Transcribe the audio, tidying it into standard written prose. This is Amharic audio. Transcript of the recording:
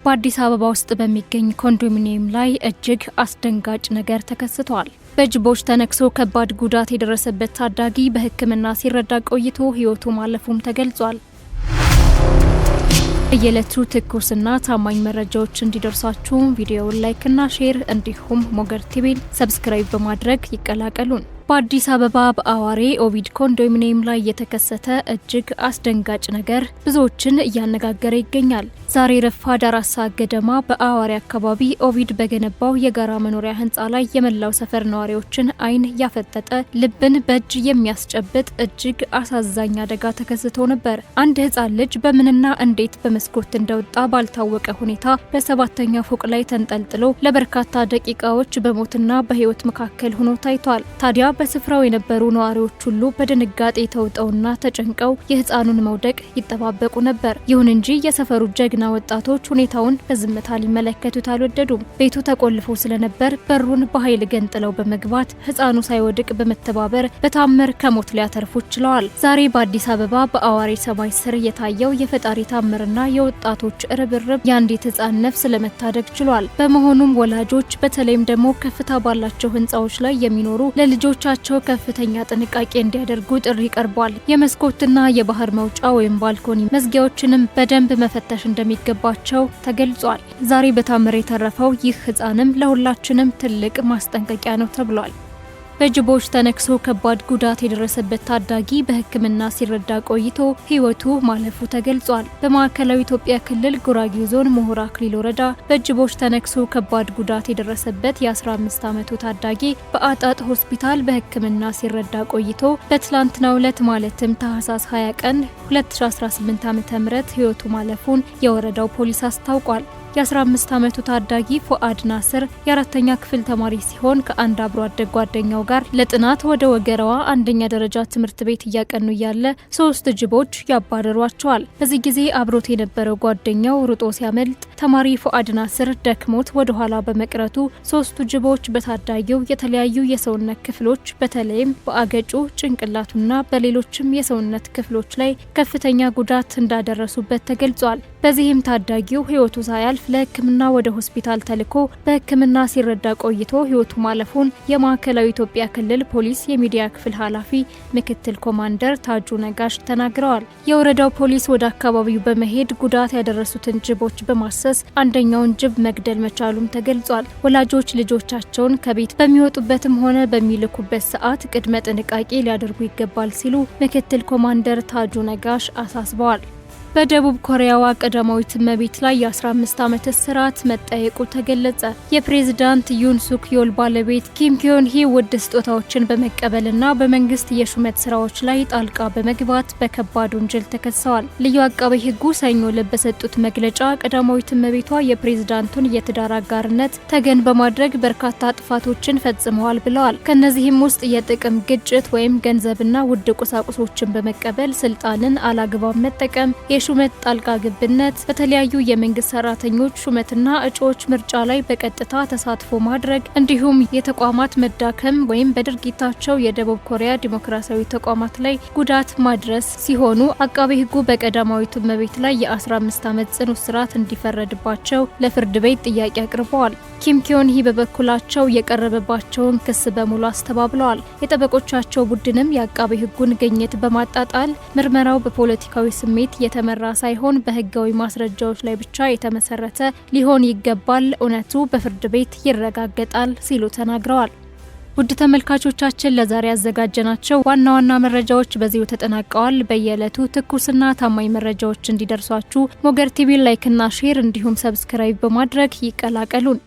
በአዲስ አበባ ውስጥ በሚገኝ ኮንዶሚኒየም ላይ እጅግ አስደንጋጭ ነገር ተከስቷል። በጅቦች ተነክሶ ከባድ ጉዳት የደረሰበት ታዳጊ በሕክምና ሲረዳ ቆይቶ ሕይወቱ ማለፉም ተገልጿል። የዕለቱ ትኩስና ታማኝ መረጃዎች እንዲደርሳችሁ ቪዲዮውን ላይክና ሼር እንዲሁም ሞገር ቲቪን ሰብስክራይብ በማድረግ ይቀላቀሉን። በአዲስ አበባ በአዋሬ ኦቪድ ኮንዶሚኒየም ላይ የተከሰተ እጅግ አስደንጋጭ ነገር ብዙዎችን እያነጋገረ ይገኛል። ዛሬ ረፋድ 4 ሰዓት ገደማ በአዋሬ አካባቢ ኦቪድ በገነባው የጋራ መኖሪያ ህንፃ ላይ የመላው ሰፈር ነዋሪዎችን ዓይን ያፈጠጠ ልብን በእጅ የሚያስጨብጥ እጅግ አሳዛኝ አደጋ ተከስቶ ነበር። አንድ ህፃን ልጅ በምንና እንዴት በመስኮት እንደወጣ ባልታወቀ ሁኔታ በ7ኛው ፎቅ ላይ ተንጠልጥሎ ለበርካታ ደቂቃዎች በሞትና በህይወት መካከል ሆኖ ታይቷል። ታዲያ በስፍራው የነበሩ ነዋሪዎች ሁሉ በድንጋጤ ተውጠውና ተጨንቀው የህፃኑን መውደቅ ይጠባበቁ ነበር። ይሁን እንጂ የሰፈሩ ጀግና ወጣቶች ሁኔታውን በዝምታ ሊመለከቱት አልወደዱም። ቤቱ ተቆልፎ ስለነበር በሩን በኃይል ገንጥለው በመግባት ህፃኑ ሳይወድቅ በመተባበር በታምር ከሞት ሊያተርፉት ችለዋል። ዛሬ በአዲስ አበባ በአዋሬ ሰማይ ስር የታየው የፈጣሪ ታምርና የወጣቶች ርብርብ የአንዲት ህፃን ነፍስ ለመታደግ ችሏል። በመሆኑም ወላጆች በተለይም ደግሞ ከፍታ ባላቸው ህንፃዎች ላይ የሚኖሩ ለልጆቻቸው ከፍተኛ ጥንቃቄ እንዲያደርጉ ጥሪ ቀርቧል። የመስኮትና የባህር መውጫ ወይም ባልኮኒ መዝጊያዎችንም በደንብ መፈተሽ እንደሚገባቸው ተገልጿል። ዛሬ በታምር የተረፈው ይህ ህፃንም ለሁላችንም ትልቅ ማስጠንቀቂያ ነው ተብሏል። በጅቦች ተነክሶ ከባድ ጉዳት የደረሰበት ታዳጊ በሕክምና ሲረዳ ቆይቶ ሕይወቱ ማለፉ ተገልጿል። በማዕከላዊ ኢትዮጵያ ክልል ጉራጌ ዞን ሞሆር አክሊል ወረዳ በጅቦች ተነክሶ ከባድ ጉዳት የደረሰበት የ15 ዓመቱ ታዳጊ በአጣጥ ሆስፒታል በሕክምና ሲረዳ ቆይቶ በትላንትናው ዕለት ማለትም ታህሳስ 20 ቀን 2018 ዓ.ም ሕይወቱ ማለፉን የወረዳው ፖሊስ አስታውቋል። የ15 ዓመቱ ታዳጊ ፉአድ ናስር የ4ኛ ክፍል ተማሪ ሲሆን ከአንድ አብሮ አደግ ጓደኛው ጋር ለጥናት ወደ ወገራዋ አንደኛ ደረጃ ትምህርት ቤት እያቀኑ እያለ 3 ጅቦች ያባረሯቸዋል። በዚህ ጊዜ አብሮት የነበረው ጓደኛው ሩጦ ሲያመልጥ ተማሪ ፉአድ ናስር ደክሞት ወደ ኋላ በመቅረቱ 3 ጅቦች በታዳጊው የተለያዩ የሰውነት ክፍሎች በተለይም በአገጩ፣ ጭንቅላቱና በሌሎችም የሰውነት ክፍሎች ላይ ከፍተኛ ጉዳት እንዳደረሱበት ተገልጿል። በዚህም ታዳጊው ሕይወቱ ሳያልፍ ለሕክምና ወደ ሆስፒታል ተልኮ በሕክምና ሲረዳ ቆይቶ ሕይወቱ ማለፉን የማዕከላዊ ኢትዮጵያ ክልል ፖሊስ የሚዲያ ክፍል ኃላፊ ምክትል ኮማንደር ታጁ ነጋሽ ተናግረዋል። የወረዳው ፖሊስ ወደ አካባቢው በመሄድ ጉዳት ያደረሱትን ጅቦች በማሰስ አንደኛውን ጅብ መግደል መቻሉም ተገልጿል። ወላጆች ልጆቻቸውን ከቤት በሚወጡበትም ሆነ በሚልኩበት ሰዓት ቅድመ ጥንቃቄ ሊያደርጉ ይገባል ሲሉ ምክትል ኮማንደር ታጁ ነጋሽ አሳስበዋል። በደቡብ ኮሪያዋ ቀዳማዊት እመቤት ላይ የ15 ዓመት እስራት መጠየቁ ተገለጸ። የፕሬዝዳንት ዩን ሱክ ዮል ባለቤት ኪም ኪዮን ሂ ውድ ስጦታዎችን በመቀበልና በመንግስት የሹመት ስራዎች ላይ ጣልቃ በመግባት በከባድ ወንጀል ተከሰዋል። ልዩ አቃቤ ሕጉ ሰኞ ዕለት በሰጡት መግለጫ ቀዳማዊት እመቤቷ የፕሬዝዳንቱን የትዳር አጋርነት ተገን በማድረግ በርካታ ጥፋቶችን ፈጽመዋል ብለዋል። ከነዚህም ውስጥ የጥቅም ግጭት ወይም ገንዘብና ውድ ቁሳቁሶችን በመቀበል ስልጣንን አላግባብ መጠቀም፣ የሹመት ጣልቃ ገብነት፣ በተለያዩ የመንግስት ሰራተኞች ሹመትና እጩዎች ምርጫ ላይ በቀጥታ ተሳትፎ ማድረግ እንዲሁም የተቋማት መዳከም ወይም በድርጊታቸው የደቡብ ኮሪያ ዲሞክራሲያዊ ተቋማት ላይ ጉዳት ማድረስ ሲሆኑ አቃቤ ሕጉ በቀዳማዊት እመቤት ላይ የ15 ዓመት ጽኑ እስራት እንዲፈረድባቸው ለፍርድ ቤት ጥያቄ አቅርበዋል። ኪም ኪዮን ሂ በበኩላቸው የቀረበባቸውን ክስ በሙሉ አስተባብለዋል። የጠበቆቻቸው ቡድንም የአቃቤ ሕጉን ግኝት በማጣጣል ምርመራው በፖለቲካዊ ስሜት የተመራ ሳይሆን በህጋዊ ማስረጃዎች ላይ ብቻ የተመሰረተ ሊሆን ይገባል፣ እውነቱ በፍርድ ቤት ይረጋገጣል ሲሉ ተናግረዋል። ውድ ተመልካቾቻችን ለዛሬ ያዘጋጀናቸው ዋና ዋና መረጃዎች በዚሁ ተጠናቀዋል። በየዕለቱ ትኩስና ታማኝ መረጃዎች እንዲደርሷችሁ ሞገር ቲቪ ላይክና ሼር እንዲሁም ሰብስክራይብ በማድረግ ይቀላቀሉን።